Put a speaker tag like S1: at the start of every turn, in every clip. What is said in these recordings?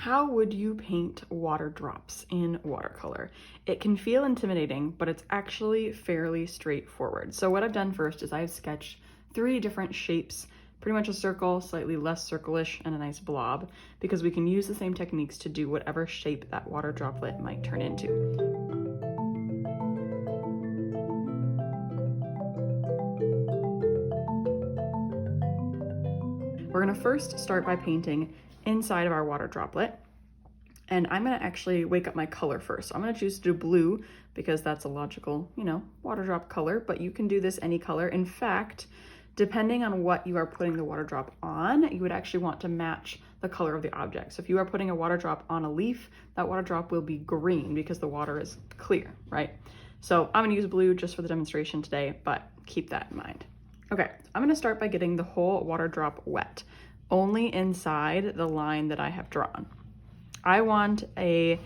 S1: How would you paint water drops in watercolor? It can feel intimidating, but it's actually fairly straightforward. So what I've done first is I've sketched 3 different shapes, pretty much a circle, slightly less circle-ish, and a nice blob, because we can use the same techniques to do whatever shape that water droplet might turn into. We're gonna first start by painting inside of our water droplet. And I'm gonna actually wake up my color first. So I'm gonna choose to do blue because that's a logical, water drop color, but you can do this any color. In fact, depending on what you are putting the water drop on, you would actually want to match the color of the object. So if you are putting a water drop on a leaf, that water drop will be green because the water is clear, right? So I'm gonna use blue just for the demonstration today, but keep that in mind. Okay, I'm gonna start by getting the whole water drop wet, only inside the line that I have drawn. I want a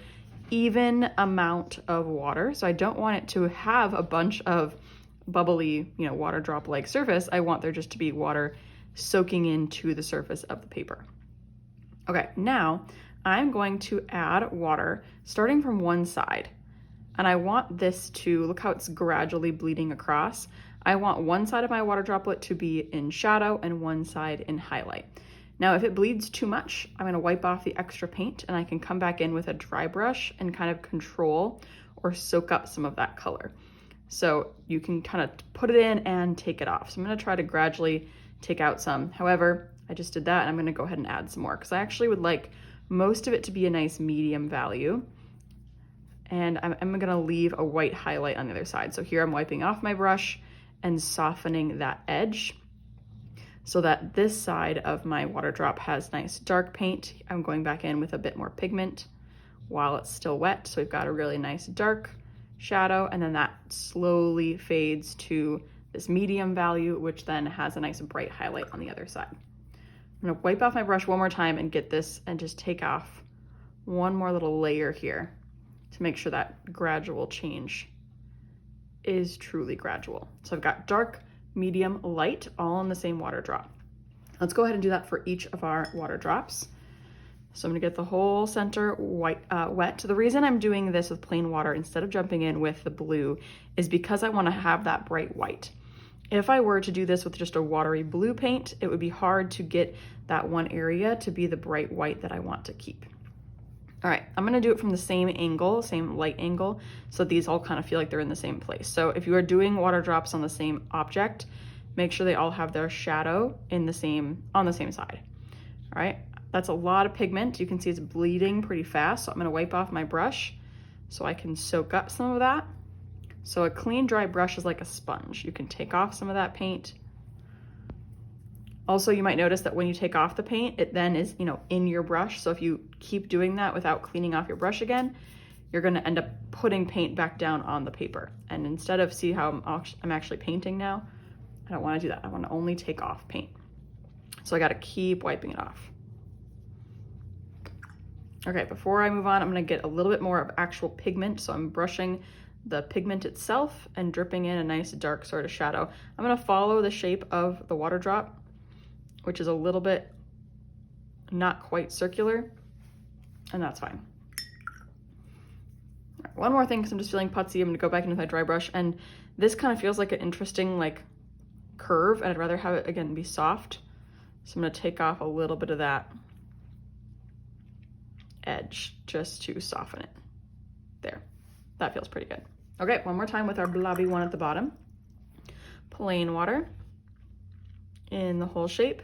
S1: even amount of water, so I don't want it to have a bunch of bubbly, water drop-like surface. I want there just to be water soaking into the surface of the paper. Okay, now I'm going to add water starting from one side, and I want this to, look how it's gradually bleeding across. I want one side of my water droplet to be in shadow and one side in highlight. Now, if it bleeds too much, I'm gonna wipe off the extra paint and I can come back in with a dry brush and kind of control or soak up some of that color. So you can kind of put it in and take it off. So I'm gonna try to gradually take out some. However, I just did that and I'm gonna go ahead and add some more because I actually would like most of it to be a nice medium value. And I'm gonna leave a white highlight on the other side. So here I'm wiping off my brush and softening that edge so that this side of my water drop has nice dark paint. I'm going back in with a bit more pigment while it's still wet. So we've got a really nice dark shadow, and then that slowly fades to this medium value, which then has a nice bright highlight on the other side. I'm gonna wipe off my brush one more time and get this and just take off one more little layer here to make sure that gradual change is truly gradual. So I've got dark, medium, light, all in the same water drop. Let's go ahead and do that for each of our water drops. So I'm gonna get the whole center wet. The reason I'm doing this with plain water instead of jumping in with the blue is because I wanna have that bright white. If I were to do this with just a watery blue paint, it would be hard to get that one area to be the bright white that I want to keep. All right, I'm gonna do it from the same angle, same light angle, so these all kind of feel like they're in the same place. So if you are doing water drops on the same object, make sure they all have their shadow on the same side. All right, that's a lot of pigment. You can see it's bleeding pretty fast, so I'm gonna wipe off my brush so I can soak up some of that. So a clean, dry brush is like a sponge. You can take off some of that paint. Also, you might notice that when you take off the paint, it then is, in your brush. So if you keep doing that without cleaning off your brush again, you're gonna end up putting paint back down on the paper. And instead of see how I'm actually painting now, I don't wanna do that. I wanna only take off paint. So I gotta keep wiping it off. Okay, before I move on, I'm gonna get a little bit more of actual pigment. So I'm brushing the pigment itself and dripping in a nice dark sort of shadow. I'm gonna follow the shape of the water drop, which is a little bit not quite circular, and that's fine. Right, one more thing, because I'm just feeling putsy, I'm gonna go back in with my dry brush, and this kind of feels like an interesting curve, and I'd rather have it, again, be soft. So I'm gonna take off a little bit of that edge just to soften it. There, that feels pretty good. Okay, one more time with our blobby one at the bottom. Plain water in the whole shape.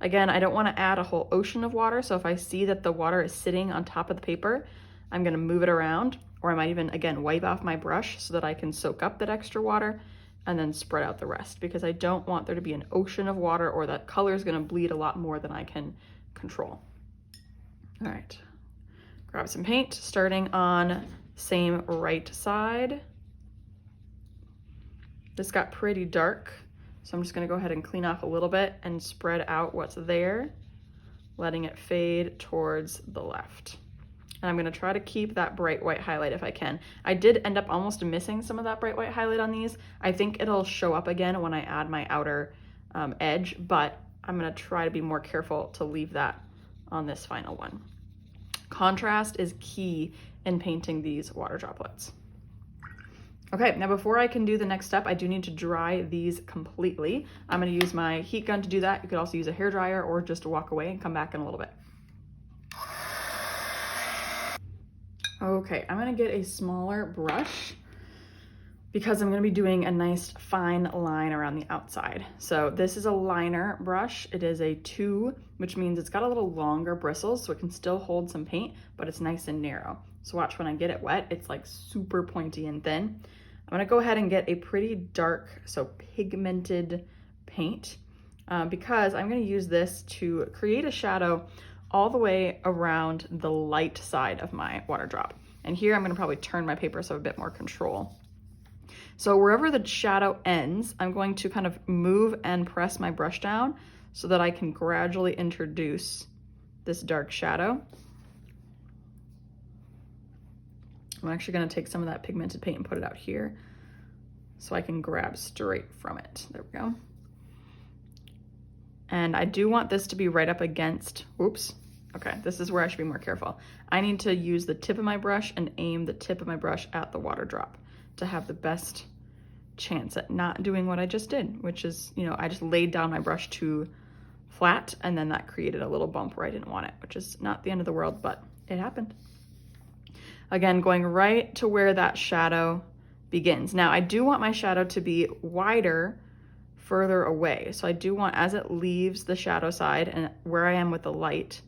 S1: Again, I don't want to add a whole ocean of water, so if I see that the water is sitting on top of the paper, I'm going to move it around, or I might even, again, wipe off my brush so that I can soak up that extra water and then spread out the rest, because I don't want there to be an ocean of water or that color is going to bleed a lot more than I can control. All right, grab some paint, starting on same right side. This got pretty dark, so I'm just gonna go ahead and clean off a little bit and spread out what's there, letting it fade towards the left. And I'm gonna try to keep that bright white highlight if I can. I did end up almost missing some of that bright white highlight on these. I think it'll show up again when I add my outer edge, but I'm gonna try to be more careful to leave that on this final one. Contrast is key in painting these water droplets. Okay, now before I can do the next step, I do need to dry these completely. I'm gonna use my heat gun to do that. You could also use a hairdryer or just walk away and come back in a little bit. Okay, I'm gonna get a smaller brush because I'm gonna be doing a nice fine line around the outside. So this is a liner brush. It is a 2, which means it's got a little longer bristles so it can still hold some paint, but it's nice and narrow. So watch when I get it wet, it's like super pointy and thin. I'm gonna go ahead and get a pretty dark, so pigmented paint because I'm gonna use this to create a shadow all the way around the light side of my water drop. And here I'm gonna probably turn my paper so I have a bit more control. So wherever the shadow ends, I'm going to kind of move and press my brush down so that I can gradually introduce this dark shadow. I'm actually gonna take some of that pigmented paint and put it out here so I can grab straight from it. There we go. And I do want this to be right up against, oops, okay, this is where I should be more careful. I need to use the tip of my brush and aim the tip of my brush at the water drop to have the best chance at not doing what I just did, which is, you know, I just laid down my brush too flat and then that created a little bump where I didn't want it, which is not the end of the world, but it happened. Again, going right to where that shadow begins. Now, I do want my shadow to be wider further away. So I do want, as it leaves the shadow side and where I am with the light,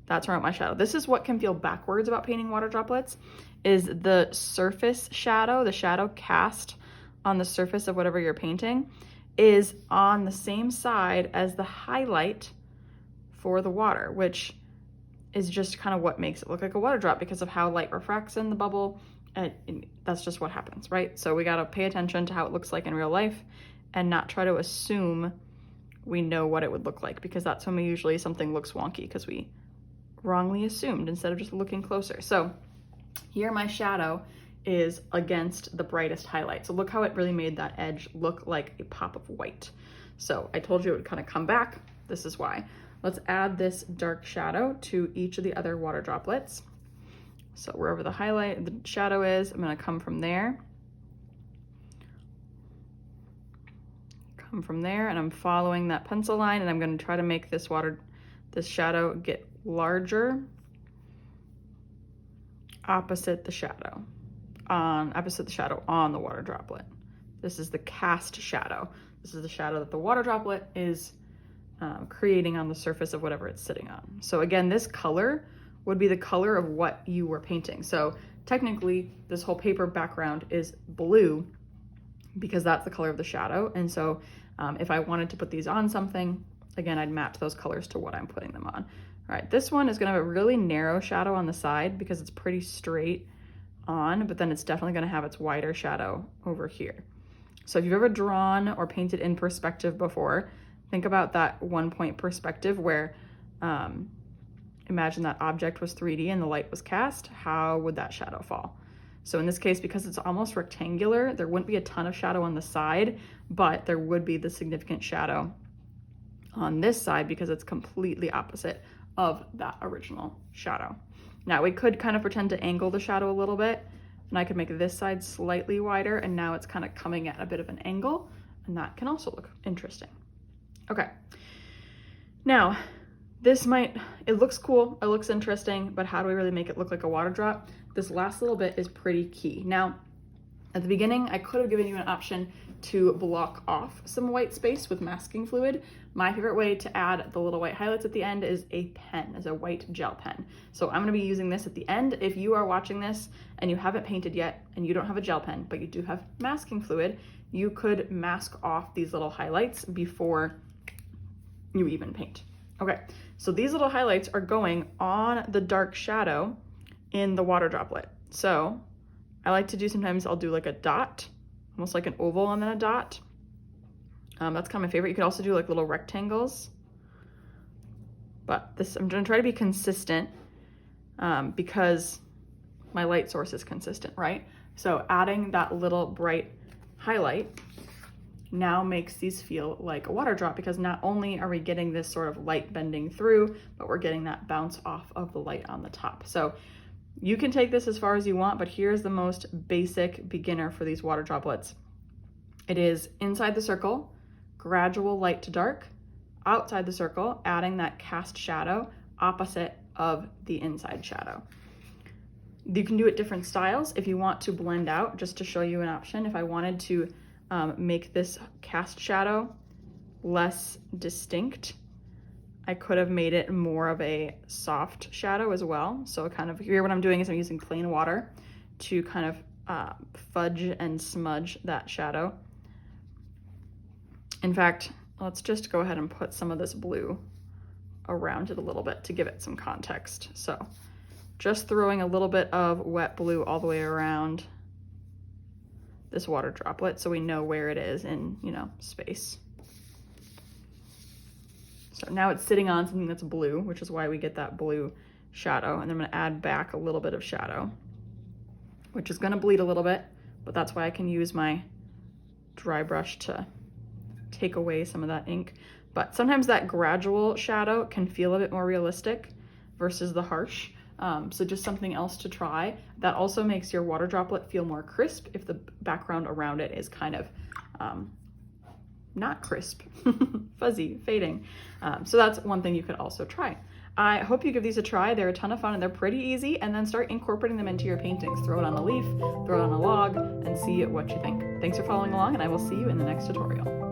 S1: that's where I want my shadow. This is what can feel backwards about painting water droplets, is the surface shadow, the shadow cast on the surface of whatever you're painting is on the same side as the highlight for the water, which is just kind of what makes it look like a water drop because of how light refracts in the bubble. And that's just what happens, right? So we got to pay attention to how it looks like in real life and not try to assume we know what it would look like, because that's when we usually something looks wonky because we wrongly assumed instead of just looking closer. So here my shadow is against the brightest highlight. So look how it really made that edge look like a pop of white. So I told you it would kind of come back. This is why. Let's add this dark shadow to each of the other water droplets. So wherever the highlight, the shadow is, I'm gonna come from there. Come from there, and I'm following that pencil line, and I'm gonna try to make this shadow get larger opposite the shadow on the water droplet. This is the cast shadow. This is the shadow that the water droplet is creating on the surface of whatever it's sitting on. So again, this color would be the color of what you were painting. So technically this whole paper background is blue because that's the color of the shadow. And so if I wanted to put these on something, again, I'd match those colors to what I'm putting them on. All right, this one is gonna have a really narrow shadow on the side because it's pretty straight on, but then it's definitely gonna have its wider shadow over here. So if you've ever drawn or painted in perspective before, think about that 1-point perspective where imagine that object was 3D and the light was cast. How would that shadow fall? So in this case, because it's almost rectangular, there wouldn't be a ton of shadow on the side, but there would be the significant shadow on this side because it's completely opposite of that original shadow. Now we could kind of pretend to angle the shadow a little bit, and I could make this side slightly wider, and now it's kind of coming at a bit of an angle, and that can also look interesting. Okay, now it looks cool, it looks interesting, but how do we really make it look like a water drop? This last little bit is pretty key. Now, at the beginning, I could have given you an option to block off some white space with masking fluid. My favorite way to add the little white highlights at the end is a white gel pen. So I'm gonna be using this at the end. If you are watching this and you haven't painted yet and you don't have a gel pen, but you do have masking fluid, you could mask off these little highlights before you even paint. Okay, so these little highlights are going on the dark shadow in the water droplet. So I like to do, sometimes I'll do like a dot, almost like an oval and then a dot. That's kind of my favorite. You could also do like little rectangles, but I'm gonna try to be consistent because my light source is consistent, right? So adding that little bright highlight now makes these feel like a water drop, because not only are we getting this sort of light bending through, but we're getting that bounce off of the light on the top. So you can take this as far as you want, but here's the most basic beginner for these water droplets. It is inside the circle, gradual light to dark, outside the circle, adding that cast shadow opposite of the inside shadow. You can do it different styles if you want to blend out. Just to show you an option, if I wanted to make this cast shadow less distinct, I could have made it more of a soft shadow as well. So kind of here what I'm doing is I'm using plain water to kind of fudge and smudge that shadow. In fact, let's just go ahead and put some of this blue around it a little bit to give it some context. So just throwing a little bit of wet blue all the way around this water droplet so we know where it is in, you know, space. So now it's sitting on something that's blue, which is why we get that blue shadow. And then I'm gonna add back a little bit of shadow, which is gonna bleed a little bit, but that's why I can use my dry brush to take away some of that ink. But sometimes that gradual shadow can feel a bit more realistic versus the harsh. So just something else to try. That also makes your water droplet feel more crisp if the background around it is kind of not crisp, fuzzy, fading. So that's one thing you could also try. I hope you give these a try. They're a ton of fun and they're pretty easy, and then start incorporating them into your paintings. Throw it on a leaf, throw it on a log, and see what you think. Thanks for following along, and I will see you in the next tutorial.